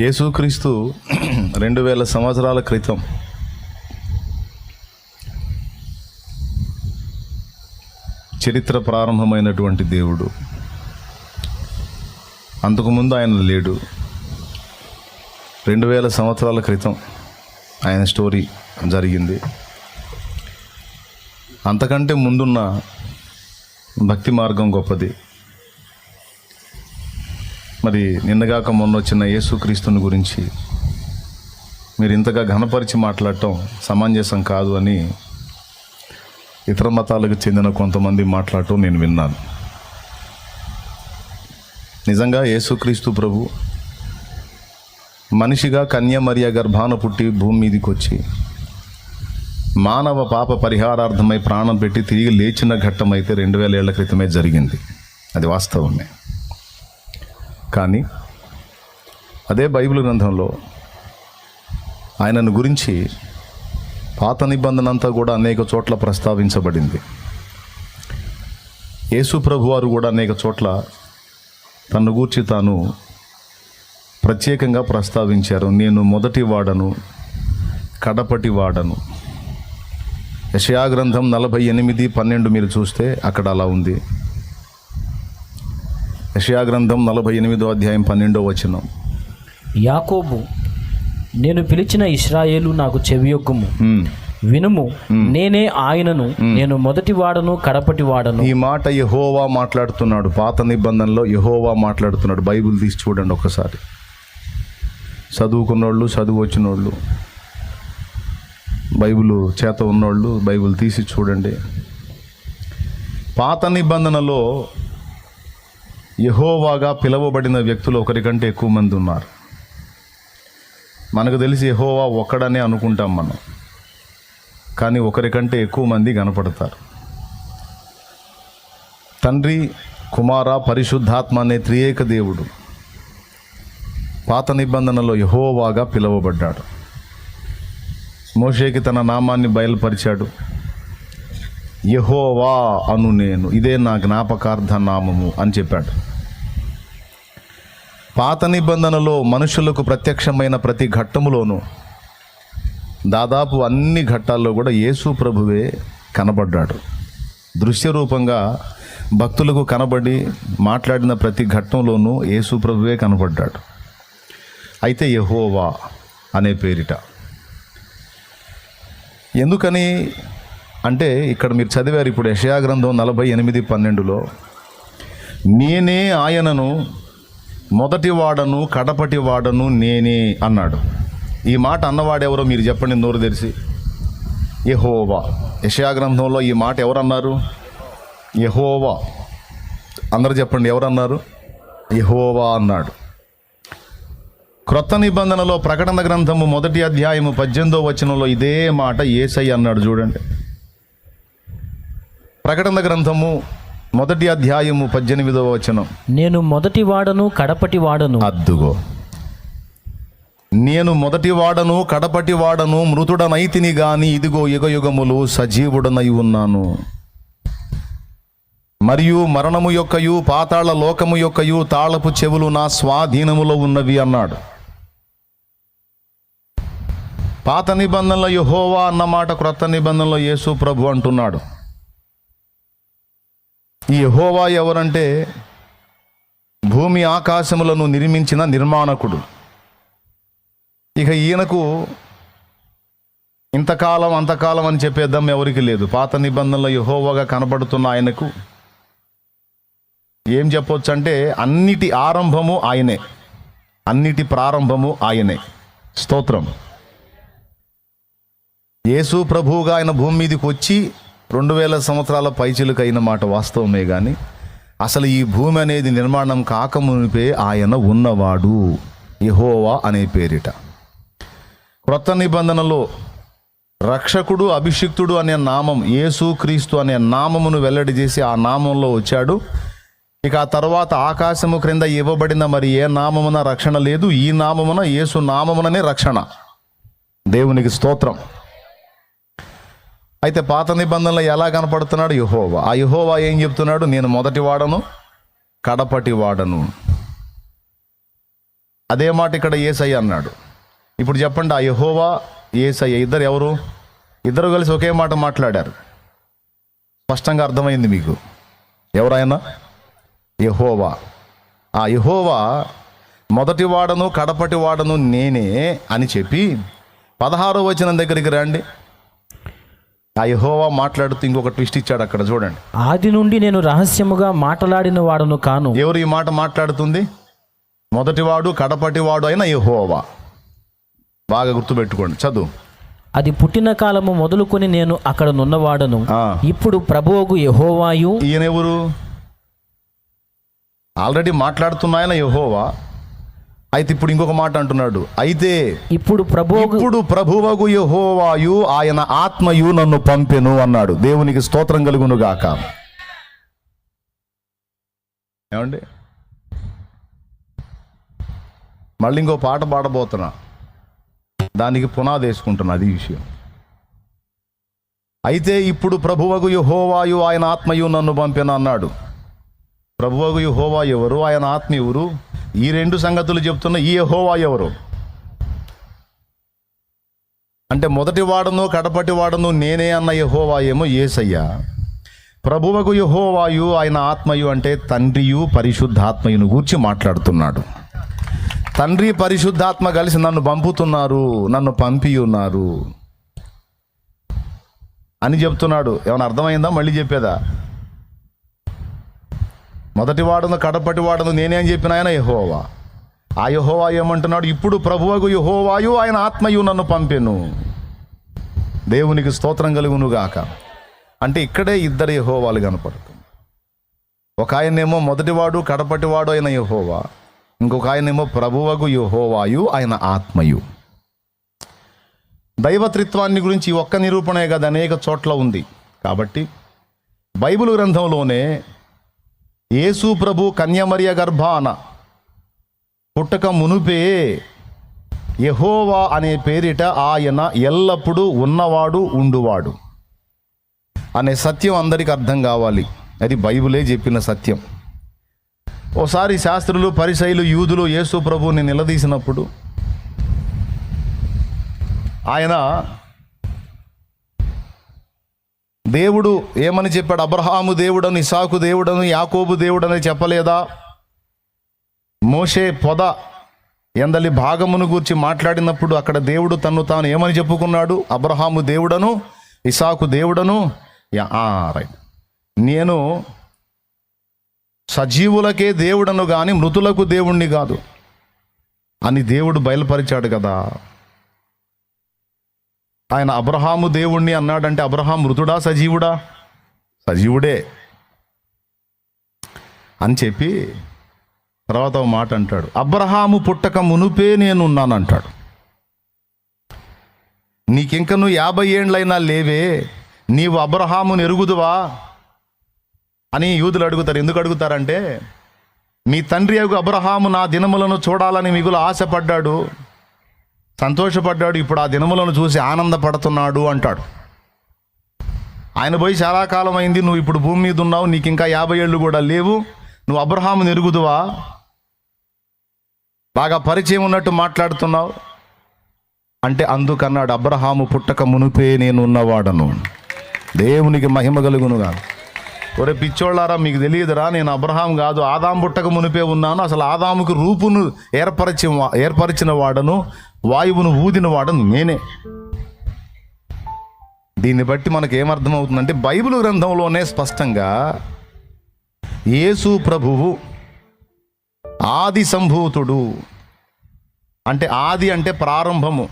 యేసుక్రీస్తు 2000 సంవత్సరాల క్రితం చరిత్ర ప్రారంభమైనటువంటి దేవుడు. అంతకుముందు ఆయన లేడు. 2000 సంవత్సరాల క్రితం ఆయన స్టోరీ జరిగింది. అంతకంటే ముందున్న భక్తి మార్గం గొప్పది. మరి నిన్నగాక మొన్న వచ్చిన యేసుక్రీస్తుని గురించి మీరు ఇంతగా ఘనపరిచి మాట్లాడటం సమంజసం కాదు అని ఇతర మతాలకు చెందిన కొంతమంది మాట్లాడటం నేను విన్నాను. నిజంగా యేసుక్రీస్తు ప్రభు మనిషిగా కన్యమరియ గర్భాన పుట్టి భూమి మీదకి వచ్చి మానవ పాప పరిహారార్థమై ప్రాణం పెట్టి తిరిగి లేచిన ఘట్టం అయితే 2000 ఏళ్ల క్రితమే జరిగింది. అది వాస్తవమే. కానీ అదే బైబిల్ గ్రంథంలో ఆయనను గురించి పాత నిబంధన అంతా కూడా అనేక చోట్ల ప్రస్తావించబడింది. యేసు ప్రభు వారు కూడా అనేక చోట్ల తను గూర్చి తాను ప్రత్యేకంగా ప్రస్తావించారు. నేను మొదటి వాడను, కడపటి వాడను. యెషయా గ్రంథం 48:12 మీరు చూస్తే అక్కడ అలా ఉంది. యెషయా గ్రంథం 48:12 యాకోబు, నేను పిలిచిన ఇశ్రాయేలు నాకు చెవియొగ్గుము, వినుము, నేనే ఆయనను, నేను మొదటి వాడను, కడపటి వాడను. ఈ మాట యెహోవా మాట్లాడుతున్నాడు. పాత నిబంధనలో యెహోవా మాట్లాడుతున్నాడు. బైబిల్ తీసి చూడండి ఒకసారి. చదువుకున్నోళ్ళు, చదువు వచ్చినోళ్ళు, బైబిల్ చేత ఉన్నోళ్ళు బైబిల్ తీసి చూడండి. పాత నిబంధనలో యెహోవాగా పిలువబడిన వ్యక్తులు ఒకరికంటే ఎక్కువ మంది ఉన్నారు. మనకు తెలిసి యెహోవా ఒక్కడనే అనుకుంటాం మనం, కానీ ఒకరికంటే ఎక్కువ మంది కనపడతారు. తండ్రి, కుమార, పరిశుద్ధాత్మ అనే త్రియేక దేవుడు పాత నిబంధనలో యెహోవాగా పిలువబడ్డాడు. మోషేకి తన నామాన్ని బయలుపరిచాడు. యెహోవా అను నేను, ఇదే నా జ్ఞాపకార్థ నామము అని చెప్పాడు. పాత నిబంధనలో మనుషులకు ప్రత్యక్షమైన ప్రతి ఘట్టములోనూ దాదాపు అన్ని ఘట్టాల్లో కూడా యేసు ప్రభువే కనబడ్డాడు. దృశ్య రూపంగా భక్తులకు కనబడి మాట్లాడిన ప్రతి ఘట్టంలోనూ యేసు ప్రభువే కనబడ్డాడు. అయితే యెహోవా అనే పేరిట ఎందుకని అంటే, ఇక్కడ మీరు చదివారు ఇప్పుడు యెషయా గ్రంథం 48:12 నేనే ఆయనను, మొదటి వాడను, కడపటి వాడను నేనే అన్నాడు. ఈ మాట అన్నవాడెవరో మీరు చెప్పండి నోరు తెరిచి. యెహోవా. యెషయా గ్రంథంలో ఈ మాట ఎవరన్నారు? యెహోవా. అందరూ చెప్పండి, ఎవరన్నారు? యెహోవా అన్నాడు. క్రొత్త నిబంధనలో ప్రకటన గ్రంథము 1:18 ఇదే మాట యేసయ్య అన్నాడు. చూడండి, ప్రకటన గ్రంథము 1:18 నేను మొదటి వాడను, కడపటి వాడను. అద్దుగో, నేను మొదటి వాడను, కడపటి వాడను, మృతుడనైతిని గాని ఇదిగో యుగయుగములు సజీవుడనై ఉన్నాను. మరియు మరణము యొక్కయు పాతాళ లోకము యొక్కయు తాళపు చెవులు నా స్వాధీనములో ఉన్నవి అన్నాడు. పాత నిబంధనలో యెహోవా అన్నమాట క్రొత్త నిబంధనలో యేసు ప్రభు అంటున్నాడు. ఈ యెహోవా ఎవరంటే భూమి ఆకాశములను నిర్మించిన నిర్మాణకుడు. ఇక ఈయనకు ఇంతకాలం అంతకాలం అని చెప్పేద్దాం ఎవరికి లేదు. పాత నిబంధనలో యెహోవాగా కనబడుతున్న ఆయనకు ఏం చెప్పొచ్చు అంటే అన్నిటి ఆరంభము ఆయనే, అన్నిటి ప్రారంభము ఆయనే. స్తోత్రం. యేసు ప్రభువుగా ఆయన భూమి మీదకి వచ్చి 2000 సంవత్సరాల పైచిలుకు అయిన మాట వాస్తవమే, కానీ అసలు ఈ భూమి అనేది నిర్మాణం కాకమునిపే ఆయన ఉన్నవాడు, యెహోవా అనే పేరిట. క్రొత్త నిబంధనలో రక్షకుడు, అభిషిక్తుడు అనే నామం, యేసుక్రీస్తు అనే నామమును వెల్లడి చేసి ఆ నామంలో వచ్చాడు. ఇక ఆ తర్వాత ఆకాశము క్రింద ఇవ్వబడిన మరి ఏ నామమున రక్షణ లేదు, ఈ నామమున, యేసు నామముననే రక్షణ. దేవునికి స్తోత్రం. అయితే పాత నిబంధనలో ఎలా కనపడుతున్నాడు? యెహోవా. ఆ యెహోవా ఏం చెప్తున్నాడు? నేను మొదటి వాడను, కడపటి వాడను. అదే మాట ఇక్కడ యేసయ్య అన్నాడు. ఇప్పుడు చెప్పండి, ఆ యెహోవా యేసయ్య ఇద్దరు ఎవరు? ఇద్దరు కలిసి ఒకే మాట మాట్లాడారు. స్పష్టంగా అర్థమైంది మీకు ఎవరైనా? యెహోవా. ఆ యెహోవా మొదటి వాడను కడపటి వాడను నేనే అని చెప్పి 16వ వచనం దగ్గరికి రండి. ఆ యెహోవా మాట్లాడుతూ ఇంకొక ట్విస్ట్ ఇచ్చాడు అక్కడ, చూడండి. ఆది నుండి నేను రహస్యముగా మాట్లాడిన వాడను కాను. ఎవరు ఈ మాట మాట్లాడుతుంది? మొదటివాడు కడపటివాడు అయిన యెహోవా. బాగా గుర్తుపెట్టుకోండి, చదువు. అది పుట్టిన కాలము మొదలుకొని నేను అక్కడ నున్నవాడను. ఆ. ఇప్పుడు ప్రభువుకు యెహోవాయు. ఈయన ఎవరు? ఆల్రెడీ మాట్లాడుతున్నాయన యెహోవా. అయితే ఇప్పుడు ఇంకొక మాట అంటున్నాడు. అయితే ఇప్పుడు ప్రభువగు యెహోవాయు ఆయన ఆత్మయు నన్ను పంపెను అన్నాడు. దేవునికి స్తోత్రం కలుగును గాక. ఏమండి, మళ్ళీ ఇంకో పాట పాడబోతున్నా, దానికి పునాది వేసుకుంటున్నా, అది విషయం. అయితే ఇప్పుడు ప్రభువగు యెహోవాయు ఆయన ఆత్మయు నన్ను పంపెను అన్నాడు. ప్రభువగు యెహోవా ఎవరు? ఆయన ఆత్మ ఎవరు? ఈ రెండు సంగతులు చెప్తున్న ఈ యెహోవా ఎవరు? అంటే మొదటి వాడను కడపటి వాడను నేనే అన్న యెహోవా ఏమో యేసయ్య. ప్రభువగు యెహోవాయు ఆయన ఆత్మయు అంటే తండ్రియు పరిశుద్ధాత్మయును గూర్చి మాట్లాడుతున్నాడు. తండ్రి పరిశుద్ధాత్మ కలిసి నన్ను పంపుతున్నారు, నన్ను పంపి ఉన్నారు అని చెప్తున్నాడు. ఏమైనా అర్థమైందా? మళ్ళీ చెప్పేదా? మొదటి వాడను కడపటి వాడను నేనే అని చెప్పిన ఆయన యెహోవా. ఆ యెహోవా ఏమంటున్నాడు? ఇప్పుడు ప్రభువగు యెహోవాయు ఆయన ఆత్మయు నన్ను పంపెను. దేవునికి స్తోత్రం కలుగును గాక. అంటే ఇక్కడే ఇద్దరు యెహోవాలు కనపడుతుంది. ఒక ఆయనేమో మొదటివాడు కడపటివాడు అయిన యెహోవా, ఇంకొక ఆయనేమో ప్రభువగు యెహోవాయు ఆయన ఆత్మయు. దైవత్రిత్వాన్ని గురించి ఒక్క నిరూపణే కదా అనేక చోట్ల ఉంది. కాబట్టి బైబిల్ గ్రంథంలోనే యేసు ప్రభు కన్యమరియ గర్భాన పుట్టక మునుపే యెహోవా అనే పేరిట ఆయన ఎల్లప్పుడూ ఉన్నవాడు ఉండువాడు అనే సత్యం అందరికీ అర్థం కావాలి. అది బైబిలే చెప్పిన సత్యం. ఓసారి శాస్త్రులు పరిసయ్యులు యూదులు యేసు ప్రభువుని నిలదీసినప్పుడు ఆయన దేవుడు ఏమని చెప్పాడు? అబ్రహాము దేవుడను, ఇసాకు దేవుడను, యాకోబు దేవుడని చెప్పలేదా? మోషే పొద ఎందలి భాగమును గూర్చి మాట్లాడినప్పుడు అక్కడ దేవుడు తన్ను తాను ఏమని చెప్పుకున్నాడు? అబ్రహాము దేవుడను, ఇసాకు దేవుడను, రైట్, నేను సజీవులకే దేవుడను కానీ మృతులకు దేవుణ్ణి కాదు అని దేవుడు బయలుపరిచాడు కదా. ఆయన అబ్రహాము దేవుణ్ణి అన్నాడంటే అబ్రహాం మృతుడా సజీవుడా? సజీవుడే అని చెప్పి తర్వాత ఒక మాట అంటాడు, అబ్రహాము పుట్టక మునుపే నేనున్నాను అంటాడు. నీకింక నువ్వు 50 ఏండ్లైనా లేవే, నీవు అబ్రహామును ఎరుగుదువా అని యూదులు అడుగుతారు. ఎందుకు అడుగుతారంటే, మీ తండ్రి అగు అబ్రహాము నా దినములను చూడాలని మిగులు ఆశపడ్డాడు, సంతోషపడ్డాడు, ఇప్పుడు ఆ దినములను చూసి ఆనందపడుతున్నాడు అంటాడు. ఆయన పోయి చాలా కాలం అయింది, నువ్వు ఇప్పుడు భూమి మీద ఉన్నావు, నీకు ఇంకా 50 ఏళ్ళు కూడా లేవు, నువ్వు అబ్రహామును ఎరుగుదువా? బాగా పరిచయం ఉన్నట్టు మాట్లాడుతున్నావు అంటే అందుకన్నాడు, అబ్రహాము పుట్టక మునుపే నేను ఉన్నవాడను. దేవునికి మహిమ కలుగునుగా. ఒరే పిచ్చోళ్ళారా, మీకు తెలియదురా, నేను అబ్రహాం కాదు, ఆదాం పుట్టక మునిపే ఉన్నాను. అసలు ఆదాముకు రూపును ఏర్పరిచిన వాడను, వాయువును ఊదిన వాడను నేనే. దీన్ని బట్టి మనకు ఏమర్థమవుతుందంటే, బైబిల్ గ్రంథంలోనే స్పష్టంగా యేసు ప్రభువు ఆది సంభూతుడు అంటే, ఆది అంటే ప్రారంభము,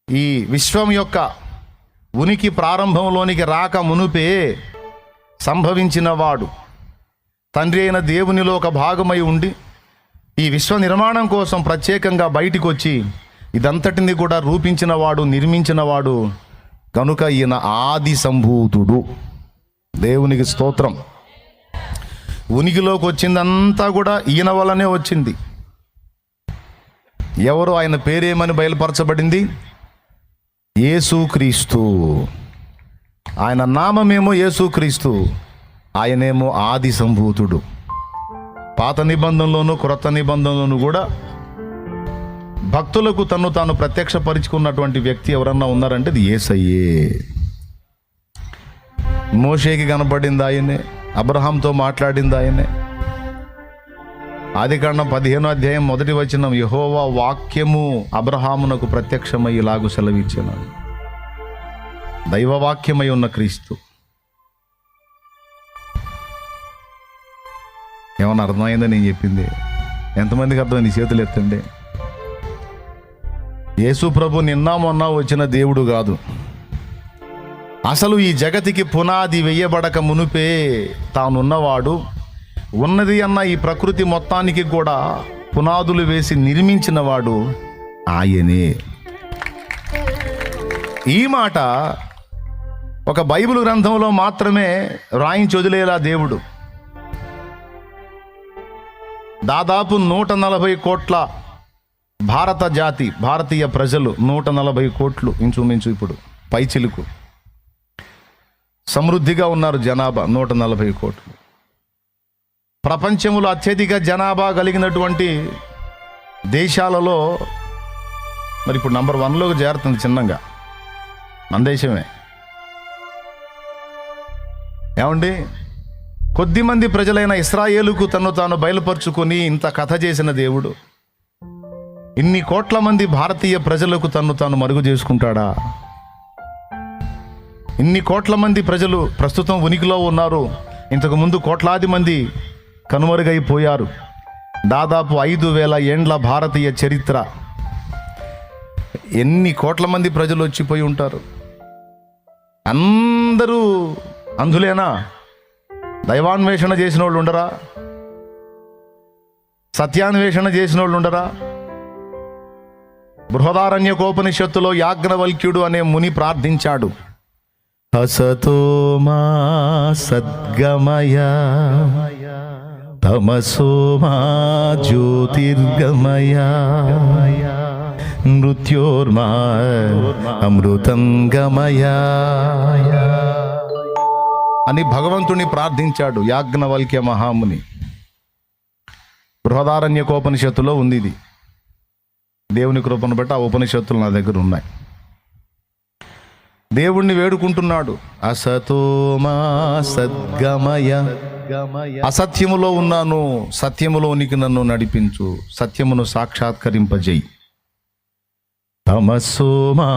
ఈ విశ్వం యొక్క ఉనికి ప్రారంభంలోనికి రాక మునుపే సంభవించిన వాడు, తండ్రి అయిన దేవునిలో ఒక భాగమై ఉండి ఈ విశ్వ నిర్మాణం కోసం ప్రత్యేకంగా బయటికి వచ్చి ఇదంతటిని కూడా రూపించిన వాడు, నిర్మించిన వాడు కనుక ఈయన ఆది సంభూతుడు. దేవునికి స్తోత్రం. ఉనికిలోకి వచ్చిందంతా కూడా ఈయన వల్లనే వచ్చింది. ఎవరు? ఆయన పేరేమని బయలుపరచబడింది? యేసుక్రీస్తు. ఆయన నామమేమో యేసుక్రీస్తు, ఆయనేమో ఆది సంభూతుడు. పాత నిబంధనలోను క్రొత్త నిబంధనలోను కూడా భక్తులకు తను తాను ప్రత్యక్షపరుచుకున్నటువంటి వ్యక్తి ఎవరన్నా ఉన్నారంటే అది యేసయ్యే. మోషేకి కనపడింది ఆయనే, అబ్రహాంతో మాట్లాడింది ఆయనే. ఆదికాండం 15వ అధ్యాయం 1వ వచనం, యెహోవా వాక్యము అబ్రహామునకు ప్రత్యక్షమై ఇలాగు సెలవిచ్చెను. దైవవాక్యమై ఉన్న క్రీస్తు. ఏమన్నా అర్థమైందో నేను చెప్పింది? ఎంతమందికి అర్థమైంది? చేతులు ఎత్తండి. యేసు ప్రభు నిన్న మొన్న వచ్చిన దేవుడు కాదు. అసలు ఈ జగతికి పునాది వెయ్యబడక మునుపే తానున్నవాడు. ఉన్నది అన్న ఈ ప్రకృతి మొత్తానికి కూడా పునాదులు వేసి నిర్మించినవాడు ఆయనే. ఈ మాట ఒక బైబిల్ గ్రంథంలో మాత్రమే రాయించి వదిలేలా దేవుడు దాదాపు 140 కోట్ల భారత జాతి, భారతీయ ప్రజలు 140 కోట్లు ఇంచుమించు, ఇప్పుడు పైచిలుకు సమృద్ధిగా ఉన్నారు. జనాభా 140 కోట్లు. ప్రపంచంలో అత్యధిక జనాభా కలిగినటువంటి దేశాలలో మరి ఇప్పుడు నంబర్ 1లోకి చేరుతుంది చిన్నగా మన దేశమే. ఏమండి, కొద్దిమంది ప్రజలైన ఇశ్రాయేలుకు తను తాను బయలుపరుచుకొని ఇంత కథ చేసిన దేవుడు ఇన్ని కోట్ల మంది భారతీయ ప్రజలకు తను తాను మరుగు చేసుకుంటాడా? ఇన్ని కోట్ల మంది ప్రజలు ప్రస్తుతం ఉనికిలో ఉన్నారు. ఇంతకుముందు కోట్లాది మంది కనుమరుగైపోయారు. దాదాపు 5,000 ఏండ్ల భారతీయ చరిత్ర. ఎన్ని కోట్ల మంది ప్రజలు వచ్చిపోయి ఉంటారు? అందరూ అంధులేనా? దైవాన్వేషణ చేసిన వాళ్ళు ఉండరా? సత్యాన్వేషణ చేసిన వాళ్ళు ఉండరా? బృహదారణ్యకోపనిషత్తులో యాజ్ఞవల్క్యుడు అనే ముని ప్రార్థించాడు, అసతో మా సద్గమయ తమసో మా జ్యోతిర్గమయ మృత్యోర్మా అమృతం గమయ అని భగవంతుని ప్రార్థించాడు యాజ్ఞవల్క్య మహాముని. బృహదారణ్యకోపనిషత్తులో ఉంది ఇది. దేవుని కృపను బట్టి ఆ ఉపనిషత్తులు నా దగ్గర ఉన్నాయి. దేవుణ్ణి వేడుకుంటున్నాడు, అసతోమా సద్గమయ, అసత్యములో ఉన్నాను, సత్యములోనికి నన్ను నడిపించు, సత్యమును సాక్షాత్కరింపజేయి. తమస్సోమా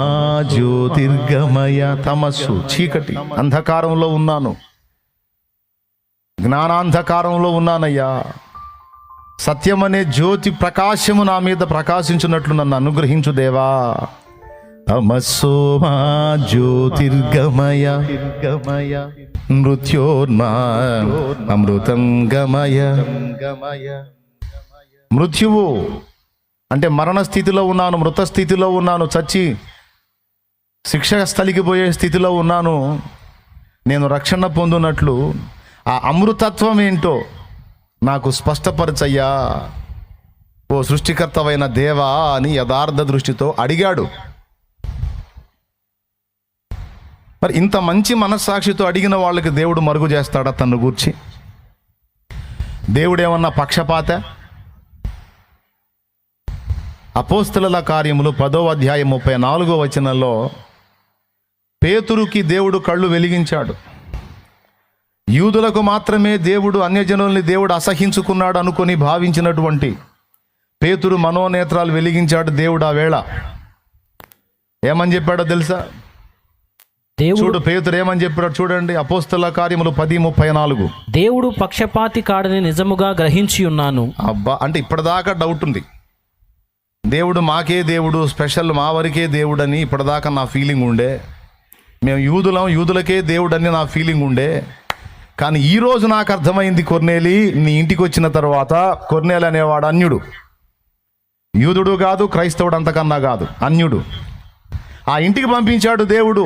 జ్యోతిర్గమయ, తమస్సు చీకటి, అంధకారంలో ఉన్నాను, జ్ఞానాంధకారంలో ఉన్నానయ్యా. సత్యమనే జ్యోతి ప్రకాశము నా మీద ప్రకాశించున్నట్లు నన్ను అనుగ్రహించు దేవా. తమస్సోమా జ్యోతిర్గమయ మృత్యోర్మా అమృతం గమయ. మృత్యువు అంటే మరణ స్థితిలో ఉన్నాను, మృత స్థితిలో ఉన్నాను, చచ్చి శిక్ష స్థలికి పోయే స్థితిలో ఉన్నాను. నేను రక్షణ పొందునట్లు ఆ అమృతత్వం ఏంటో నాకు స్పష్టపరచయ్యా ఓ సృష్టికర్తవైన దేవా అని యథార్థ దృష్టితో అడిగాడు. మరి ఇంత మంచి మనస్సాక్షితో అడిగిన వాళ్ళకి దేవుడు మరుగు చేస్తాడా తన్ను గూర్చి? దేవుడేమన్నా పక్షపాత? అపోస్తలుల కార్యములు 10వ అధ్యాయం 34వ వచనంలో పేతురుకి దేవుడు కళ్ళు వెలిగించాడు. యూదులకు మాత్రమే దేవుడు, అన్యజనుల్ని దేవుడు అసహించుకున్నాడు అనుకొని భావించినటువంటి పేతురు మనోనేత్రాలు వెలిగించాడు దేవుడు. ఆ వేళ ఏమని చెప్పాడో తెలుసా? చూడు పేతురు ఏమని చెప్పాడు చూడండి, అపోస్తలుల కార్యములు 10:34. దేవుడు పక్షపాతి కాడని నిజముగా గ్రహించి ఉన్నాను. అబ్బా, అంటే ఇప్పటిదాకా డౌట్ ఉంది. దేవుడు మాకే దేవుడు, స్పెషల్ మా వరకే దేవుడు అని ఇప్పటిదాకా నా ఫీలింగ్ ఉండే. మేము యూదులకే దేవుడు అని నా ఫీలింగ్ ఉండే. కానీ ఈరోజు నాకు అర్థమైంది, కొర్నేలి నీ ఇంటికి వచ్చిన తర్వాత, కొర్నేలి అనేవాడు అన్యుడు, యూదుడు కాదు, క్రైస్తవుడు అంతకన్నా కాదు, అన్యుడు. ఆ ఇంటికి పంపించాడు దేవుడు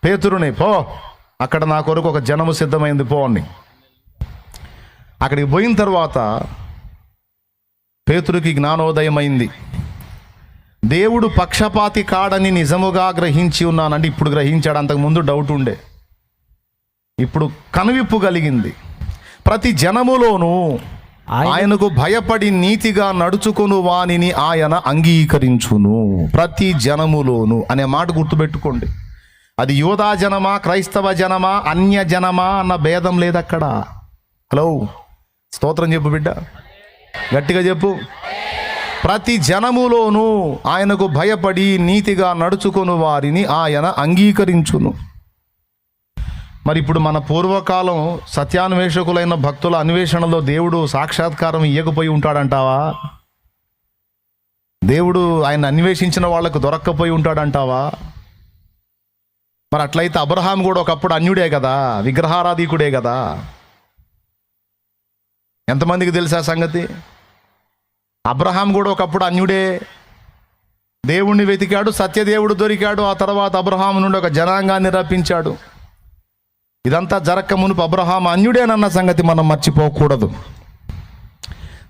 పేతురుని, పో అక్కడ నా కొరకు ఒక జనము సిద్ధమైంది పో అని. అక్కడికి పోయిన తర్వాత పేతురుకి జ్ఞానోదయమైంది. దేవుడు పక్షపాతి కాడని నిజముగా గ్రహించి ఉన్నానంటే ఇప్పుడు గ్రహించాడు. అంతకుముందు డౌట్ ఉండే, ఇప్పుడు కనువిప్పు కలిగింది. ప్రతి జనములోనూ ఆయనకు భయపడి నీతిగా నడుచుకొను వానిని ఆయన అంగీకరించును ప్రతి జనములోను అనే మాట గుర్తుపెట్టుకోండి. అది యూదా జనమా, క్రైస్తవ జనమా, అన్య జనమా అన్న భేదం లేదు అక్కడ. హలో, స్తోత్రం చెప్పు బిడ్డ, గట్టిగా చెప్పు. ప్రతి జనములోనూ ఆయనకు భయపడి నీతిగా నడుచుకొను వారిని ఆయన అంగీకరించును. మరి ఇప్పుడు మన పూర్వకాలం సత్యాన్వేషకులైన భక్తుల అన్వేషణలో దేవుడు సాక్షాత్కారం ఇయ్యకపోయి ఉంటాడంటావా? దేవుడు ఆయన అన్వేషించిన వాళ్లకు దొరక్కపోయి ఉంటాడంటావా? మరి అట్లయితే అబ్రహాం కూడా ఒకప్పుడు అన్యుడే కదా, విగ్రహారాధికుడే కదా. ఎంతమందికి తెలుసా సంగతి? అబ్రహాం కూడా ఒకప్పుడు అన్యుడే, దేవుణ్ణి వెతికాడు, సత్యదేవుడు దొరికాడు. ఆ తర్వాత అబ్రహాం నుండి ఒక జనాంగాన్ని రప్పించాడు. ఇదంతా జరక్క మునుపు అబ్రహాం అన్యుడేనన్న సంగతి మనం మర్చిపోకూడదు.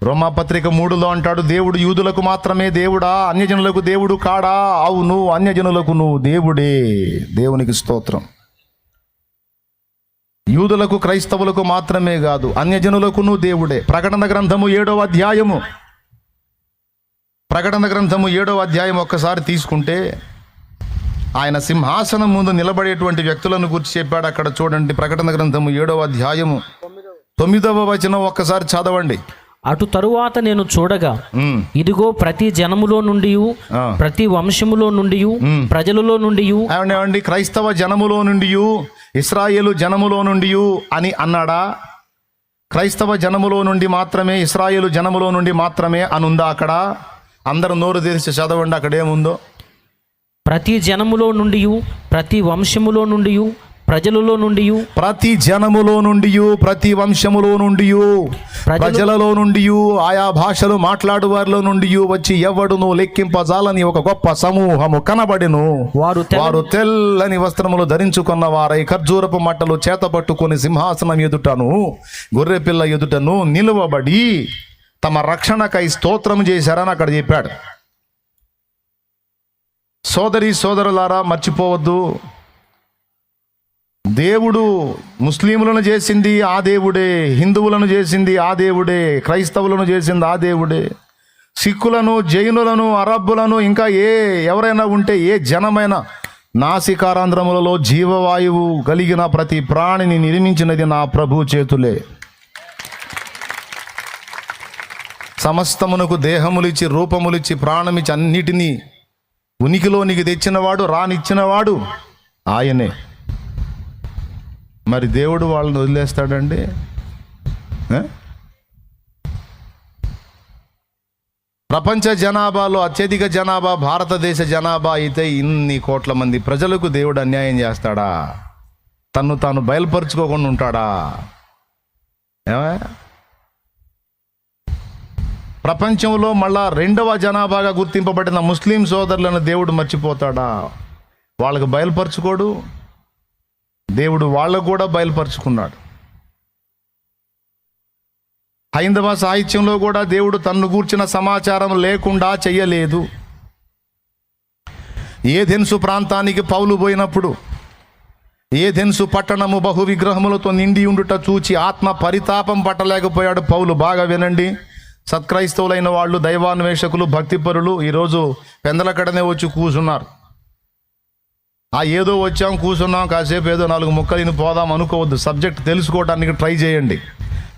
రోమాపత్రిక 3లో అంటాడు, దేవుడు యూదులకు మాత్రమే దేవుడా, అన్యజనులకు దేవుడు కాడా? అవును, అన్యజనులకు నువ్వు దేవుడే. దేవునికి స్తోత్రం. యూదులకు క్రైస్తవులకు మాత్రమే కాదు, అన్యజనులకు నువ్వు దేవుడే. ప్రకటన గ్రంథము 7వ అధ్యాయము, ప్రకటన గ్రంథము 7వ అధ్యాయం ఒక్కసారి తీసుకుంటే ఆయన సింహాసనం ముందు నిలబడేటువంటి వ్యక్తులను గురించి చెప్పాడు. అక్కడ చూడండి, ప్రకటన గ్రంథము 7వ అధ్యాయము 9వ వచనం ఒక్కసారి చదవండి. అటు తరువాత నేను చూడగా, ఇదిగో ప్రతి జనములో నుండి, ప్రతి వంశములో నుండి, ప్రజలలో నుండి, ఏమండి, క్రైస్తవ జనములో నుండి, ఇశ్రాయేలు జనములో నుండి అని అన్నాడా? క్రైస్తవ జనములో నుండి మాత్రమే, ఇశ్రాయేలు జనములో నుండి మాత్రమే అని ఉందా అక్కడ? అందరూ నోరు తెరిచి చదవండి, అక్కడ ఏముందో. ప్రతి జనములో నుండి, ప్రతి వంశములో నుండి, ప్రజలలో నుండి, ప్రతి జనములో నుండి, ప్రతి వంశములో నుండి, ప్రజలలో నుండి, ఆయా భాషలు మాట్లాడు వారిలో నుండి వచ్చి ఎవడును లెక్కింపజాలని ఒక గొప్ప సమూహము కనబడెను. వారు తెల్లని వస్త్రములు ధరించుకున్న వారై ఖర్జూరపు మట్టలు చేత పట్టుకొని సింహాసనం ఎదుటను గొర్రెపిల్ల ఎదుటను నిలువబడి తమ రక్షణకై స్తోత్రం చేశారని అక్కడ చెప్పాడు. సోదరి సోదరులారా, మర్చిపోవద్దు, దేవుడు ముస్లింలను చేసింది ఆ దేవుడే, హిందువులను చేసింది ఆ దేవుడే, క్రైస్తవులను చేసింది ఆ దేవుడే, సిక్కులను, జైనులను, అరబ్బులను, ఇంకా ఎవరైనా ఉంటే ఏ జనమైన నాసికారంధ్రములలో జీవవాయువు కలిగిన ప్రతి ప్రాణిని నిర్మించినది నా ప్రభు చేతులే. సమస్తమునకు దేహములిచ్చి, రూపములిచ్చి, ప్రాణమిచ్చి, అన్నిటినీ ఉనికిలోనికి తెచ్చినవాడు, రానిచ్చినవాడు ఆయనే. మరి దేవుడు వాళ్ళని వదిలేస్తాడండి? ప్రపంచ జనాభాలో అత్యధిక జనాభా భారతదేశ జనాభా అయితే ఇన్ని కోట్ల మంది ప్రజలకు దేవుడు అన్యాయం చేస్తాడా? తన్ను తాను బయలుపరుచుకోకుండా ఉంటాడా? ప్రపంచంలో మళ్ళా 2వ జనాభాగా గుర్తింపబడిన ముస్లిం సోదరులను దేవుడు మర్చిపోతాడా? వాళ్ళకు బయలుపరుచుకోడు? దేవుడు వాళ్ళకు కూడా బయలుపరుచుకున్నాడు. హైందవ సాహిత్యంలో కూడా దేవుడు తన్ను గూర్చిన సమాచారం లేకుండా చెయ్యలేదు. ఏథెన్సు ప్రాంతానికి పౌలు పోయినప్పుడు ఏథెన్సు పట్టణము బహు విగ్రహములతో నిండి ఉండుట చూచి ఆత్మ పరితాపం పట్టలేకపోయాడు పౌలు. బాగా వినండి, సత్క్రైస్తవులైన వాళ్ళు, దైవాన్వేషకులు, భక్తిపరులు ఈరోజు పెందలకడనే వచ్చి కూర్చున్నారు. ఏదో వచ్చాం, కూర్చున్నాం, కాసేపు ఏదో 4 ముక్కలు పోదాం అనుకోవద్దు. సబ్జెక్ట్ తెలుసుకోవడానికి ట్రై చేయండి.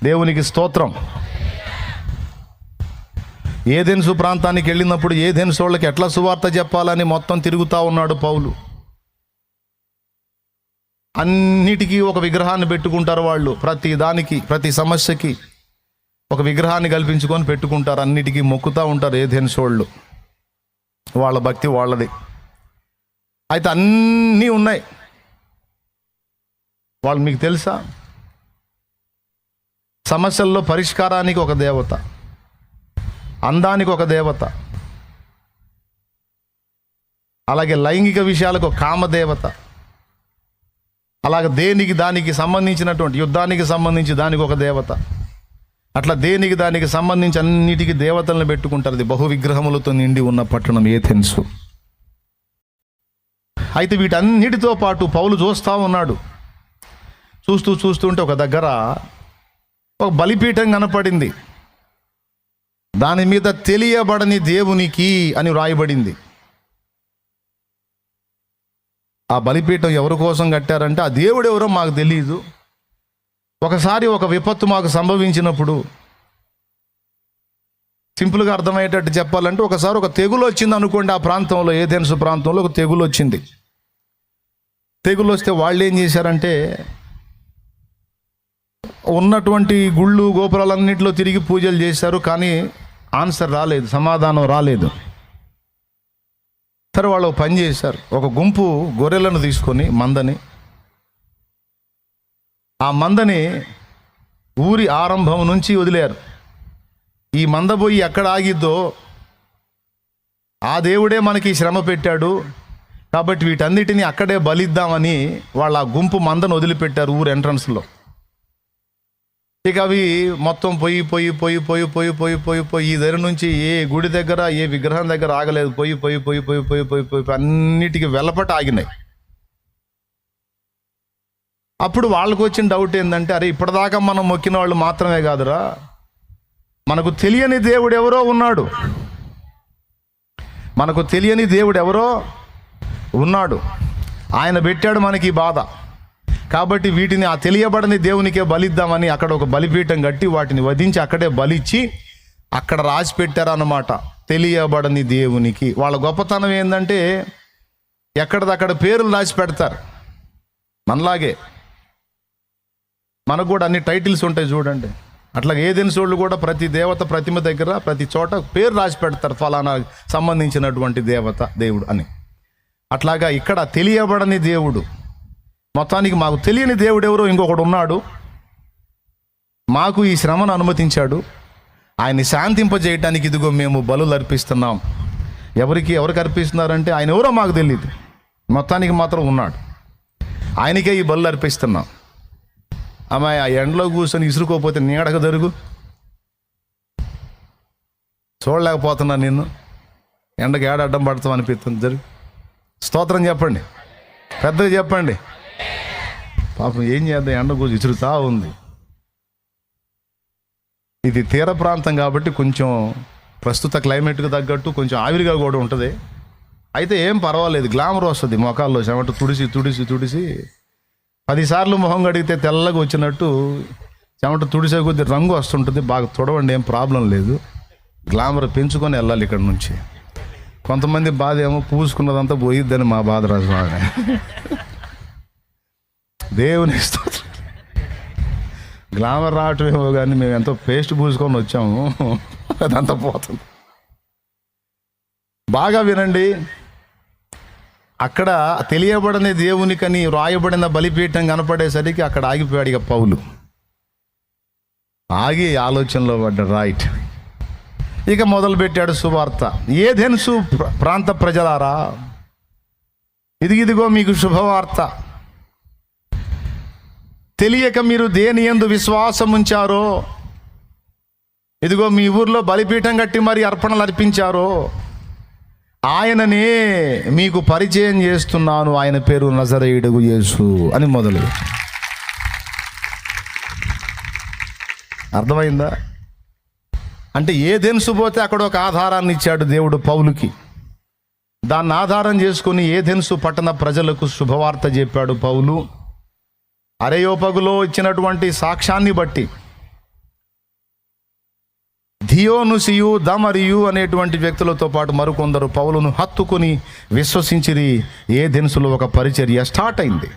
దేవునికి స్తోత్రం. ఏథెన్సు ప్రాంతానికి వెళ్ళినప్పుడు ఏథెన్సు వాళ్ళకి ఎట్లా సువార్త చెప్పాలని మొత్తం తిరుగుతూ ఉన్నాడు పౌలు. అన్నిటికీ ఒక విగ్రహాన్ని పెట్టుకుంటారు వాళ్ళు. ప్రతి దానికి, ప్రతి సమస్యకి ఒక విగ్రహాన్ని కల్పించుకొని పెట్టుకుంటారు. అన్నిటికీ మొక్కుతూ ఉంటారు ఏథెన్సు వాళ్ళు. వాళ్ళ భక్తి వాళ్ళది. అయితే అన్నీ ఉన్నాయి వాళ్ళు. మీకు తెలుసా, సమస్యల్లో పరిష్కారానికి ఒక దేవత, అందానికి ఒక దేవత, అలాగే లైంగిక విషయాలకు ఒక కామదేవత, అలాగే దేనికి దానికి సంబంధించినటువంటి యుద్ధానికి సంబంధించి దానికి ఒక దేవత, అట్లా దేనికి దానికి సంబంధించి అన్నిటికీ దేవతలను పెట్టుకుంటారు. అది బహు విగ్రహములతో నిండి ఉన్న పట్టణం ఏథెన్సు. అయితే వీటన్నిటితో పాటు పౌలు చూస్తూ ఉన్నాడు. చూస్తుంటే ఒక దగ్గర ఒక బలిపీఠం కనపడింది. దాని మీద తెలియబడని దేవునికి అని వ్రాయబడింది. ఆ బలిపీఠం ఎవరి కోసం కట్టారంటే ఆ దేవుడు ఎవరో మాకు తెలియదు. ఒకసారి ఒక విపత్తు మాకు సంభవించినప్పుడు, సింపుల్గా అర్థమయ్యేటట్టు చెప్పాలంటే, ఒకసారి ఒక తెగులు వచ్చింది అనుకోండి. ఆ ప్రాంతంలో, ఏథెన్సు ప్రాంతంలో ఒక తెగులు వచ్చింది. తెగులు వస్తే వాళ్ళు ఏం చేశారంటే, ఉన్నటువంటి గుళ్ళు గోపురాలన్నింటిలో తిరిగి పూజలు చేశారు, కానీ ఆన్సర్ రాలేదు, సమాధానం రాలేదు. సరే, వాళ్ళు పని చేశారు. ఒక గుంపు గొర్రెలను తీసుకొని ఆ మందని ఊరి ఆరంభం నుంచి వదిలేరు. ఈ మంద పోయి ఎక్కడ ఆగిద్దో ఆ దేవుడే మనకి శ్రమ పెట్టాడు కాబట్టి వీటన్నిటిని అక్కడే బలిద్దామని వాళ్ళ ఆ గుంపు మందను వదిలిపెట్టారు ఊరు ఎంట్రన్స్లో. ఇక అవి మొత్తం పోయి ఈ దగ్గర నుంచి ఏ గుడి దగ్గర, ఏ విగ్రహం దగ్గర ఆగలేదు. పోయి అన్నిటికీ వెలపట ఆగినాయి. అప్పుడు వాళ్ళకు వచ్చిన డౌట్ ఏంటంటే, అరే ఇప్పటిదాకా మనం మొక్కిన వాళ్ళు మాత్రమే కాదురా, మనకు తెలియని దేవుడు ఎవరో ఉన్నాడు. మనకు తెలియని దేవుడు ఎవరో ఉన్నాడు. ఆయన పెట్టాడు మనకి ఈ బాధ. కాబట్టి వీటిని ఆ తెలియబడని దేవునికే బలిద్దామని అక్కడ ఒక బలిపీఠం కట్టి వాటిని వధించి అక్కడే బలిచ్చి అక్కడ రాసి పెట్టారన్నమాట, తెలియబడని దేవునికి. వాళ్ళ గొప్పతనం ఏంటంటే ఎక్కడిదక్కడ పేర్లు రాసి పెడతారు. మనలాగే మనకు కూడా అన్ని టైటిల్స్ ఉంటాయి చూడండి. అట్లా ఏదెన్స్ వాళ్ళు కూడా ప్రతి దేవత ప్రతిమ దగ్గర ప్రతి చోట పేరు రాసి పెడతారు, ఫలానా సంబంధించినటువంటి దేవుడు అని. అట్లాగా ఇక్కడ తెలియబడని దేవుడు, మొత్తానికి మాకు తెలియని దేవుడు ఎవరో ఇంకొకడు ఉన్నాడు, మాకు ఈ శ్రమను అనుమతించాడు, ఆయన్ని శాంతింపజేయటానికి ఇదిగో మేము బలులు అర్పిస్తున్నాం. ఎవరికి అర్పిస్తున్నారంటే ఆయన ఎవరో మాకు తెలియదు, మొత్తానికి మాత్రం ఉన్నాడు, ఆయనకే ఈ బలులు అర్పిస్తున్నాం. అమ్మాయి ఆ ఎండలో కూర్చొని ఇసురుకోపోతే నీడకు జరుగు, చూడలేకపోతున్నా నిన్ను, ఎండకు ఏడ అడ్డం పడతాం అనిపిస్తుంది. జరుగు, స్తోత్రం చెప్పండి, పెద్దగా చెప్పండి. పాపం ఏం చేద్దాం, ఎండ కూర్చొని ఇసురుతా ఉంది. ఇది తీర ప్రాంతం కాబట్టి కొంచెం ప్రస్తుత క్లైమేట్కి తగ్గట్టు కొంచెం ఆవిరిగా కూడా ఉంటుంది. అయితే ఏం పర్వాలేదు, గ్లామర్ వస్తుంది మొఖాల్లో. చెమట తుడిసి 10 సార్లు మొహం కడిగితే తెల్లగా వచ్చినట్టు చెమట తుడిసే కొద్ది రంగు వస్తుంటుంది. బాగా తుడవండి, ఏం ప్రాబ్లం లేదు. గ్లామర్ పెంచుకొని వెళ్ళాలి ఇక్కడ నుంచి. కొంతమంది బాధ ఏమో పూసుకున్నదంతా పోయిద్దని మా బాధ రాజు. దేవుని స్తోత్రం. గ్లామర్ రావటమేమో కానీ మేము ఎంతో పేస్ట్ పూసుకొని వచ్చాము, అదంతా పోతుంది. బాగా వినండి, అక్కడ తెలియబడని దేవునికని రాయబడిన బలిపీఠం కనపడేసరికి అక్కడ ఆగిపోయాడు ఇక పౌలు. ఆగి ఆలోచనలో పడ్డాడు. రైట్, ఇక మొదలుపెట్టాడు సువార్త. ఏథెన్సు ప్రాంత ప్రజలారా, ఇదిగో మీకు శుభవార్త. తెలియక మీరు దేని యందు విశ్వాసం ఉంచారో, ఇదిగో మీ ఊర్లో బలిపీఠం కట్టి మరి అర్పణలు అర్పించారో, ఆయననే మీకు పరిచయం చేస్తున్నాను, ఆయన పేరు నజరేయుడగు యేసు అని మొదలు. అర్థమైందా? అంటే ఏథెన్సు పోతే అక్కడ ఒక ఆధారాన్ని ఇచ్చాడు దేవుడు పౌలుకి. దాన్ని ఆధారం చేసుకుని ఏథెన్సు పట్టణ ప్రజలకు శుభవార్త చెప్పాడు పౌలు. అరెయోపగులో ఇచ్చినటువంటి సాక్ష్యాన్ని బట్టి దియోనుసియు దమరియు అనేటువంటి వ్యక్తులతో పాటు మరికొందరు పౌలును హత్తుకుని విశ్వసించిరి. ఏథెన్సులో ఒక పరిచర్య స్టార్ట్ అయింది.